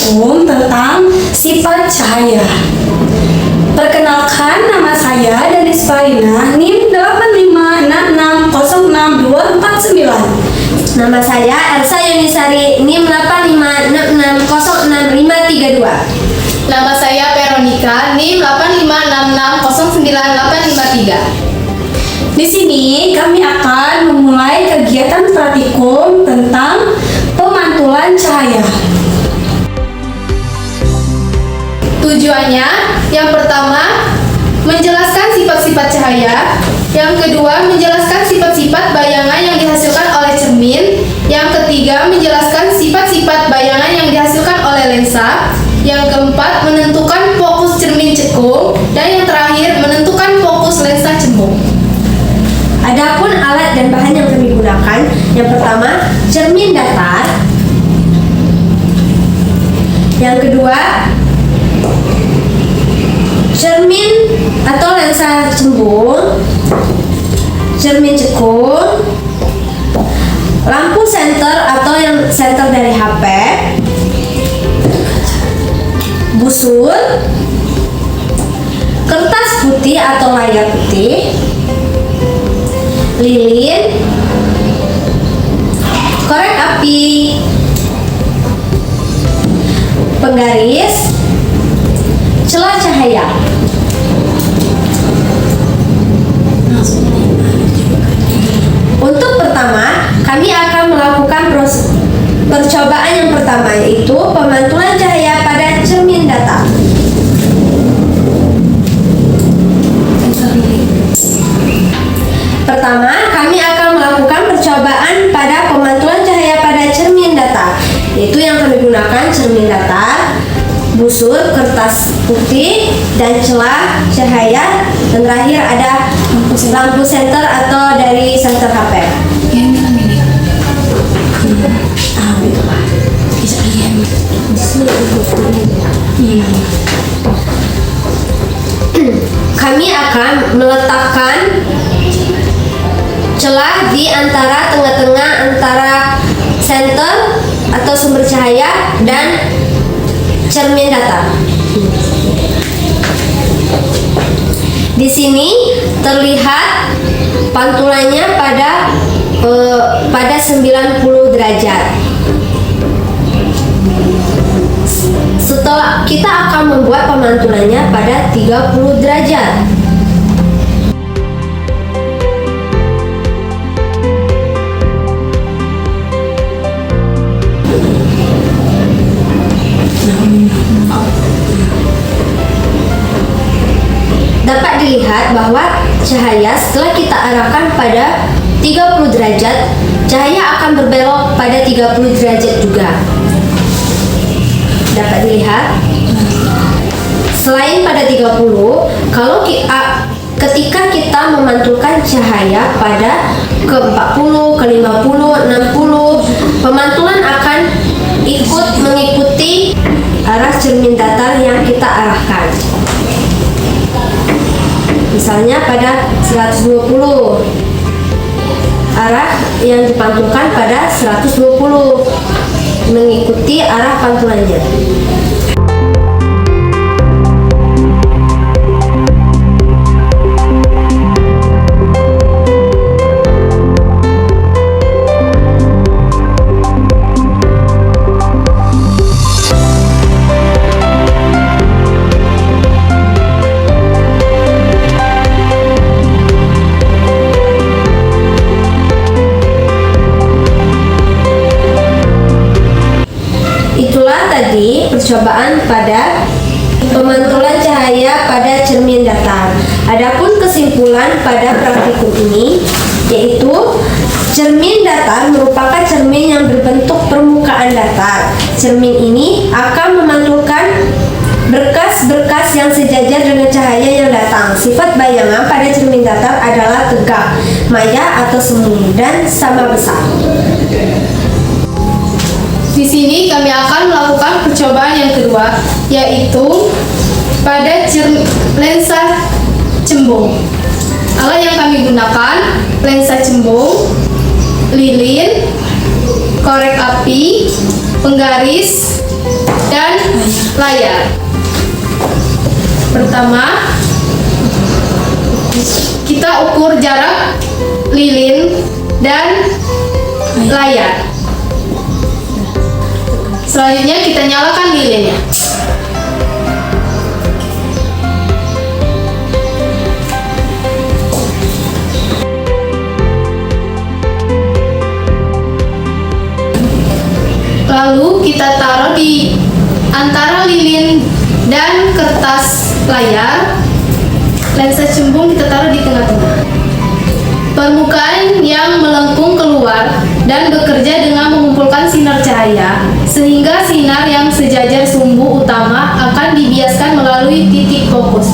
praktikum tentang sifat cahaya. Perkenalkan, nama saya dari Spaina, NIM 856606249. Nama saya Elsa Yunisari, NIM 856606532. Nama saya Veronica, NIM 856609853. Di sini kami akan memulai kegiatan praktikum tentang pemantulan cahaya. Tujuannya, yang pertama, menjelaskan sifat-sifat cahaya. Yang kedua, menjelaskan sifat-sifat bayangan yang dihasilkan oleh cermin. Yang ketiga, menjelaskan sifat-sifat bayangan yang dihasilkan oleh lensa. Yang keempat, menentukan fokus cermin cekung. Dan yang terakhir, menentukan fokus lensa cembung. Adapun alat dan bahan yang kami gunakan, yang pertama, cermin datar. Yang kedua, cermin atau lensa cembung, cermin cekung, lampu senter atau yang senter dari HP, busur, kertas putih atau layar putih, lilin, korek api, penggaris, celah cahaya. Untuk pertama, kami akan melakukan percobaan yang pertama, yaitu pemantulan cahaya pada cermin datar. Pertama, kami akan melakukan percobaan pada pemantulan cahaya pada cermin datar, yaitu yang kami gunakan cermin datar, busur, kertas putih, dan celah cahaya, dan terakhir ada lampu senter atau dari senter HP. Kami akan meletakkan celah di antara tengah-tengah antara senter atau sumber cahaya dan cermin datar. Di sini terlihat pantulannya pada 90 derajat. Setelah kita akan membuat pemantulannya pada 30 derajat. Dapat dilihat bahwa cahaya setelah kita arahkan pada 30 derajat, cahaya akan berbelok pada 30 derajat juga. Dapat dilihat. Selain pada 30, kalau ketika kita memantulkan cahaya pada ke 40, ke 50, 60, pemantulan akan mengikuti arah cermin datar yang kita arahkan. Misalnya pada 120, arah yang dipantulkan pada 120 mengikuti arah pantulannya. Tadi percobaan pada pemantulan cahaya pada cermin datar. Adapun kesimpulan pada praktikum ini, yaitu cermin datar merupakan cermin yang berbentuk permukaan datar. Cermin ini akan memantulkan berkas-berkas yang sejajar dengan cahaya yang datang. Sifat bayangan pada cermin datar adalah tegak, maya atau semu, dan sama besar. Di sini kami akan melakukan percobaan yang kedua, yaitu pada lensa cembung. Alat yang kami gunakan, lensa cembung, lilin, korek api, penggaris, dan layar. Pertama, kita ukur jarak lilin dan layar. Selanjutnya kita nyalakan lilinnya. Lalu kita taruh di antara lilin dan kertas layar. Lensa cembung kita taruh di tengah-tengah. Permukaan yang melengkung keluar dan bekerja dengan mengumpulkan sinar cahaya, sehingga sinar yang sejajar sumbu utama akan dibiaskan melalui titik fokus.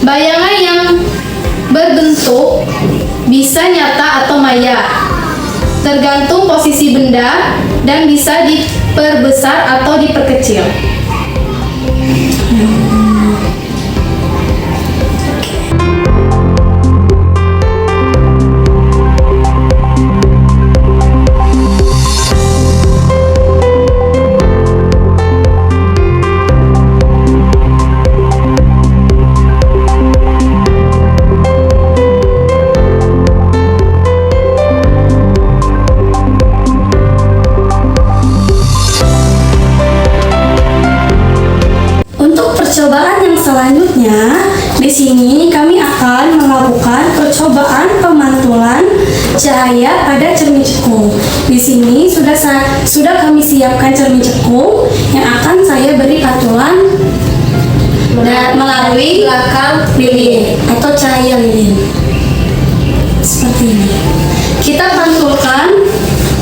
Bayangan yang berbentuk bisa nyata atau maya, tergantung posisi benda, dan bisa diperbesar atau diperkecil. Percobaan yang selanjutnya, di sini kami akan melakukan percobaan pemantulan cahaya pada cermin cekung. Di sini sudah kami siapkan cermin cekung yang akan saya beri pantulan dan melalui belakang lilin atau cahaya lilin. Seperti ini. Kita pantulkan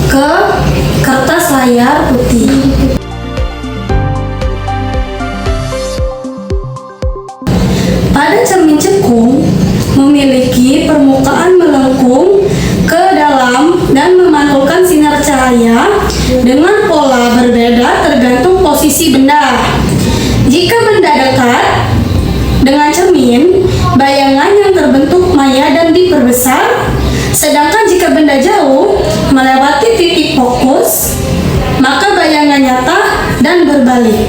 ke kertas layar putih. Pada cermin cekung memiliki permukaan melengkung ke dalam dan memantulkan sinar cahaya dengan pola berbeda tergantung posisi benda. Jika benda dekat dengan cermin, bayangan yang terbentuk maya dan diperbesar, sedangkan jika benda jauh melewati titik fokus, maka bayangan nyata dan berbalik.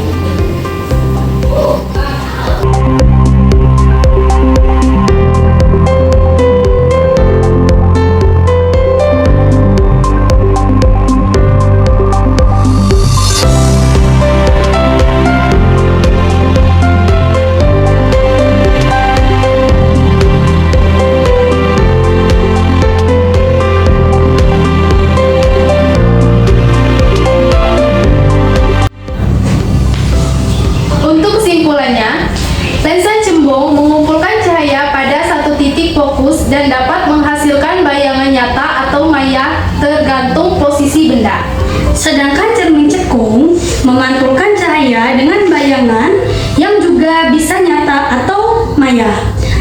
Lensa cembung mengumpulkan cahaya pada satu titik fokus dan dapat menghasilkan bayangan nyata atau maya tergantung posisi benda. Sedangkan cermin cekung memantulkan cahaya dengan bayangan yang juga bisa nyata atau maya,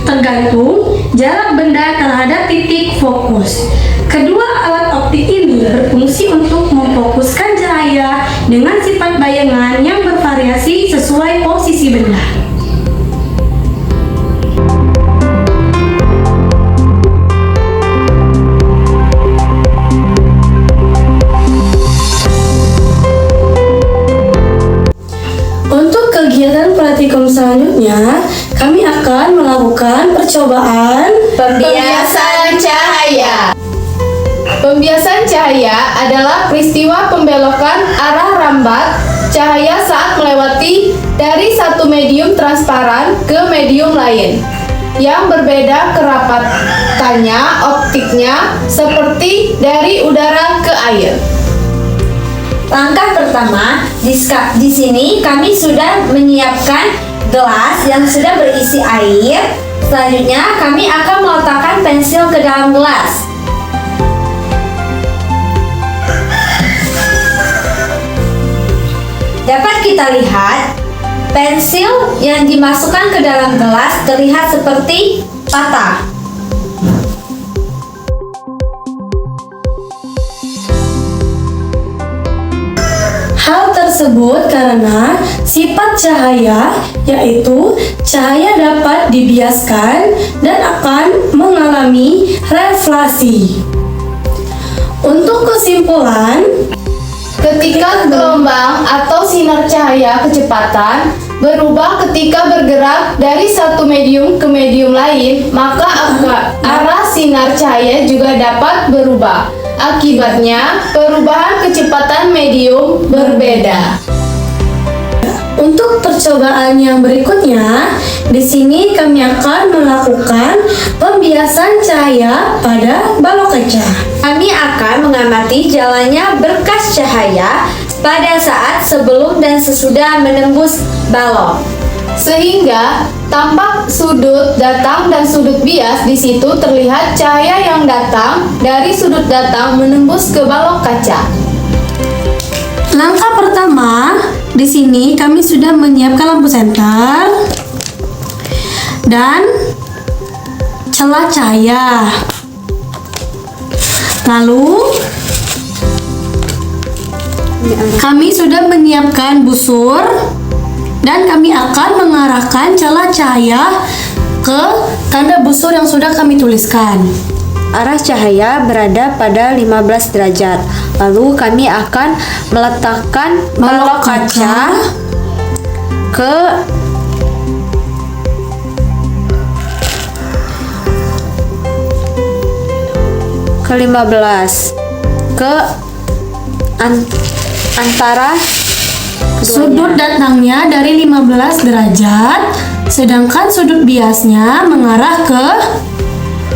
tergantung jarak benda terhadap titik fokus. Kedua alat optik ini berfungsi untuk memfokuskan cahaya dengan sifat bayangan yang bervariasi sesuai posisi benda. Untuk kegiatan praktikum selanjutnya, kami akan melakukan percobaan Pembiasan cahaya. Pembiasan cahaya adalah peristiwa pembelokan arah rambat cahaya saat melewati dari satu medium transparan ke medium lain yang berbeda kerapatannya optiknya seperti dari udara ke air. Langkah pertama, di sini kami sudah menyiapkan gelas yang sudah berisi air. Selanjutnya, kami akan meletakkan pensil ke dalam gelas. Dapat kita lihat, pensil yang dimasukkan ke dalam gelas terlihat seperti patah. Hal tersebut karena sifat cahaya, yaitu cahaya dapat dibiaskan dan akan mengalami refleksi. Untuk kesimpulan, Ketika gelombang atau sinar cahaya kecepatan berubah ketika bergerak dari satu medium ke medium lain, maka arah sinar cahaya juga dapat berubah. Akibatnya, perubahan kecepatan medium berbeda. untuk percobaan yang berikutnya, di sini kami akan melakukan pembiasan cahaya pada balok kaca. Kami akan mengamati jalannya berkas cahaya pada saat sebelum dan sesudah menembus balok. Sehingga tampak sudut datang dan sudut bias. Di situ terlihat cahaya yang datang dari sudut datang menembus ke balok kaca. Langkah pertama, di sini kami sudah menyiapkan lampu senter dan celah cahaya. Lalu kami sudah menyiapkan busur dan kami akan mengarahkan celah cahaya ke tanda busur yang sudah kami tuliskan. Arah cahaya berada pada 15 derajat. Lalu kami akan meletakkan balok kaca ke ke-15 ke antara Sudut datangnya dari 15 derajat, sedangkan sudut biasnya mengarah ke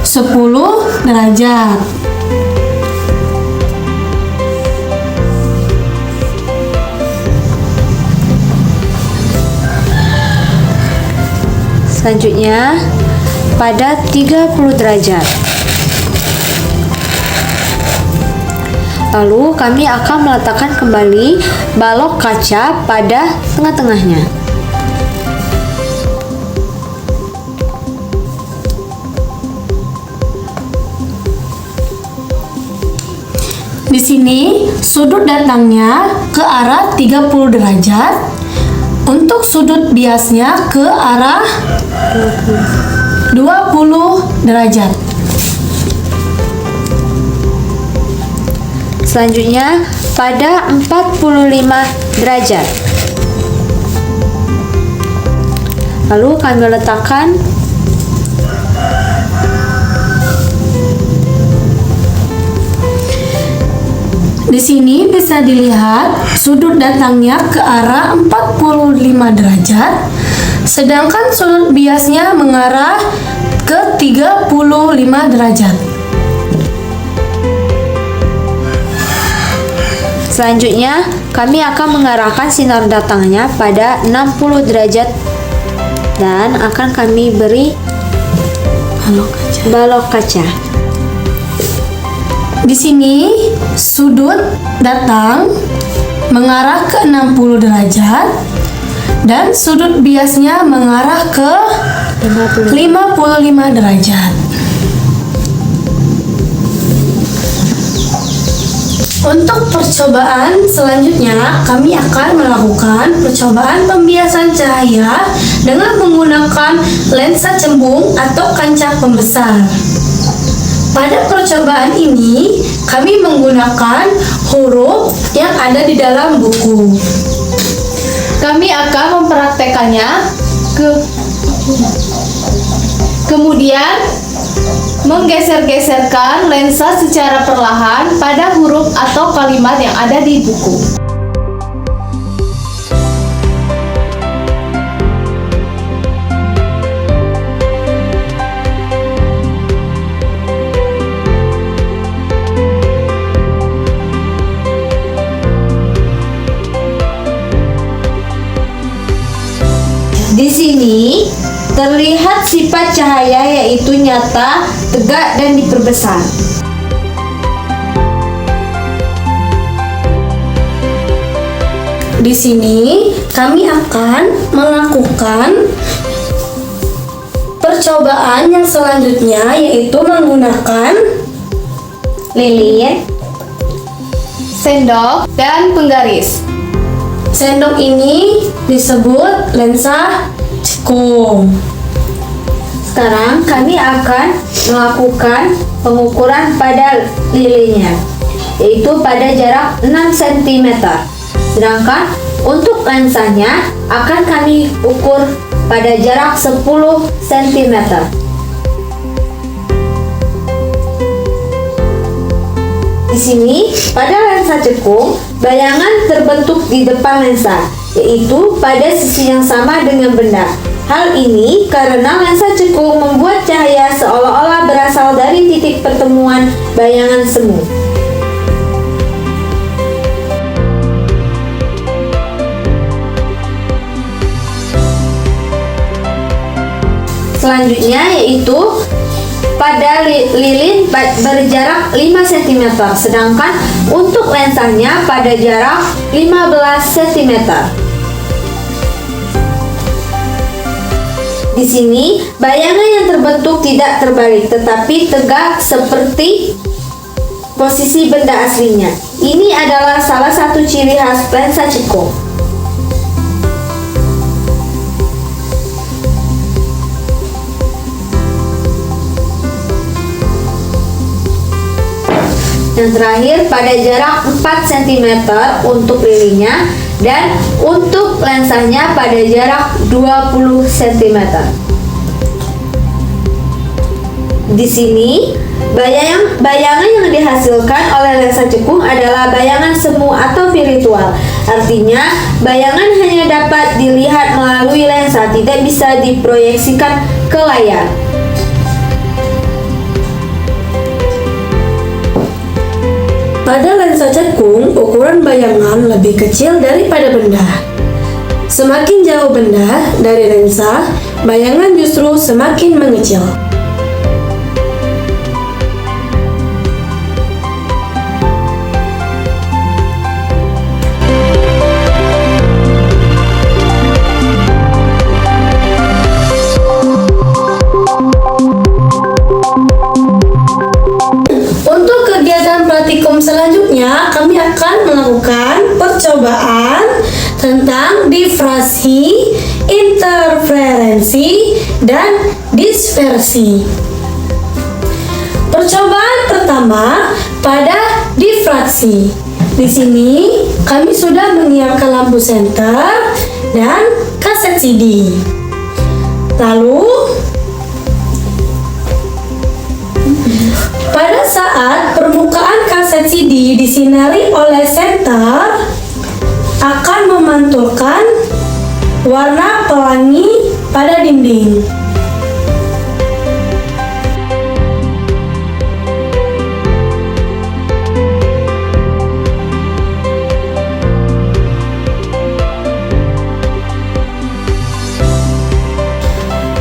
10 derajat. selanjutnya pada 30 derajat. Lalu kami akan meletakkan kembali balok kaca pada tengah-tengahnya. Di sini sudut datangnya ke arah 30 derajat. Untuk sudut biasnya ke arah 20 derajat. Selanjutnya pada 45 derajat. Lalu kami letakkan di sini bisa dilihat sudut datangnya ke arah 45 derajat, sedangkan sudut biasnya mengarah ke 35 derajat. Selanjutnya, kami akan mengarahkan sinar datangnya pada 60 derajat dan akan kami beri balok kaca. Di sini sudut datang mengarah ke 60 derajat dan sudut biasnya mengarah ke 55 derajat. Untuk percobaan selanjutnya, kami akan melakukan percobaan pembiasan cahaya dengan menggunakan lensa cembung atau kancah pembesar. Pada percobaan ini, kami menggunakan huruf yang ada di dalam buku. Kami akan mempraktekannya kemudian menggeser-geserkan lensa secara perlahan pada huruf atau kalimat yang ada di buku. Di sini terlihat sifat cahaya yaitu nyata, tegak, dan diperbesar. Di sini kami akan melakukan percobaan yang selanjutnya, yaitu menggunakan Lilin, Sendok dan penggaris. sendok ini disebut lensa cekung. sekarang kami akan melakukan pengukuran pada lilinnya. yaitu pada jarak 6 cm. Sedangkan untuk lensanya akan kami ukur pada jarak 10 cm. Di sini, pada lensa cekung, bayangan terbentuk di depan lensa, yaitu pada sisi yang sama dengan benda. Hal ini karena lensa cekung membuat cahaya seolah-olah berasal dari titik pertemuan bayangan semu. Selanjutnya yaitu pada lilin berjarak 5 cm, sedangkan untuk lensanya pada jarak 15 cm. Di sini, bayangan yang terbentuk tidak terbalik, tetapi tegak seperti posisi benda aslinya. Ini adalah salah satu ciri khas lensa cekung. Yang terakhir pada jarak 4 cm untuk lilinnya dan untuk lensanya pada jarak 20 cm. Di sini, bayangan yang dihasilkan oleh lensa cekung adalah bayangan semu atau virtual. Artinya, bayangan hanya dapat dilihat melalui lensa, tidak bisa diproyeksikan ke layar. Pada lensa cekung, ukuran bayangan lebih kecil daripada benda. Semakin jauh benda dari lensa, bayangan justru semakin mengecil. Selanjutnya, kami akan melakukan percobaan tentang difraksi, interferensi, dan dispersi. Percobaan pertama pada difraksi. Di sini, kami sudah menyiapkan lampu senter dan kaset CD. Lalu, pada saat permukaan kaset CD disinari oleh senter, akan memantulkan warna pelangi pada dinding.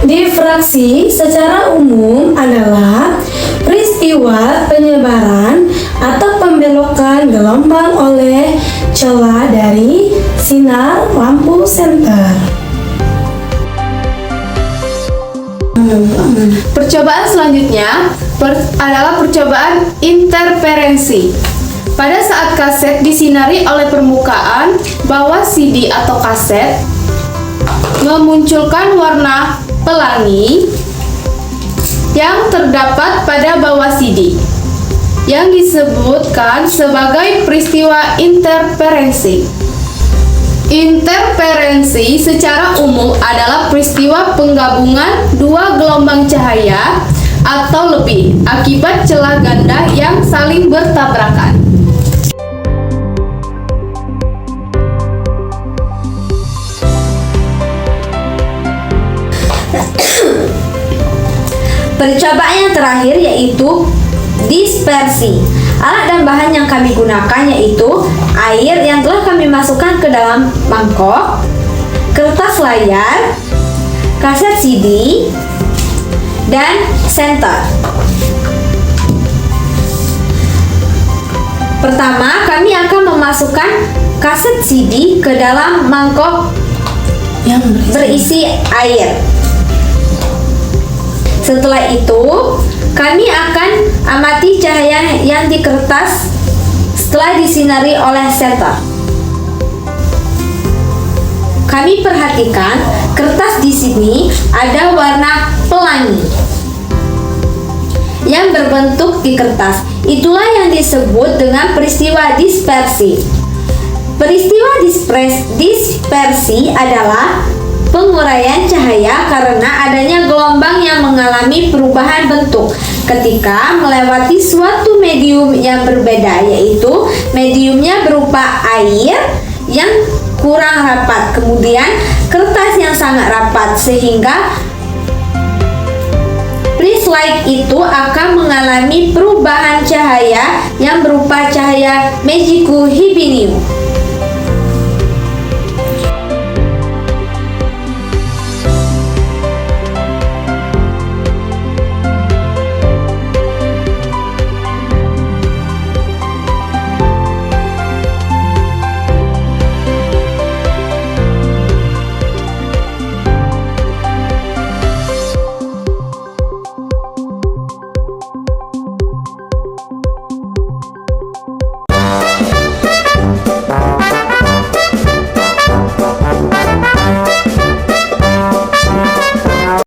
Difraksi secara umum adalah peristiwa penyebaran atau pembelokan gelombang oleh celah dari sinar lampu senter. Percobaan selanjutnya adalah percobaan interferensi. Pada saat kaset disinari oleh permukaan bawah CD atau kaset, memunculkan warna pelangi yang terdapat pada bawah CD yang disebutkan sebagai peristiwa interferensi. Interferensi secara umum adalah peristiwa penggabungan dua gelombang cahaya atau lebih akibat celah ganda yang saling bertabrakan. Percobaan yang terakhir yaitu dispersi. Alat dan bahan yang kami gunakan yaitu air yang telah kami masukkan ke dalam mangkok, kertas layar, kaset CD, dan senter. Pertama, kami akan memasukkan kaset CD ke dalam mangkok yang berisi air. Setelah itu, kami akan amati cahaya yang di kertas setelah disinari oleh senter. Kami perhatikan kertas di sini ada warna pelangi yang terbentuk di kertas. Itulah yang disebut dengan peristiwa dispersi. Peristiwa dispersi adalah penguraian cahaya karena adanya gelombang yang mengalami perubahan bentuk ketika melewati suatu medium yang berbeda, yaitu mediumnya berupa air yang kurang rapat, kemudian kertas yang sangat rapat, sehingga light itu akan mengalami perubahan cahaya yang berupa cahaya Magicu Hibinium.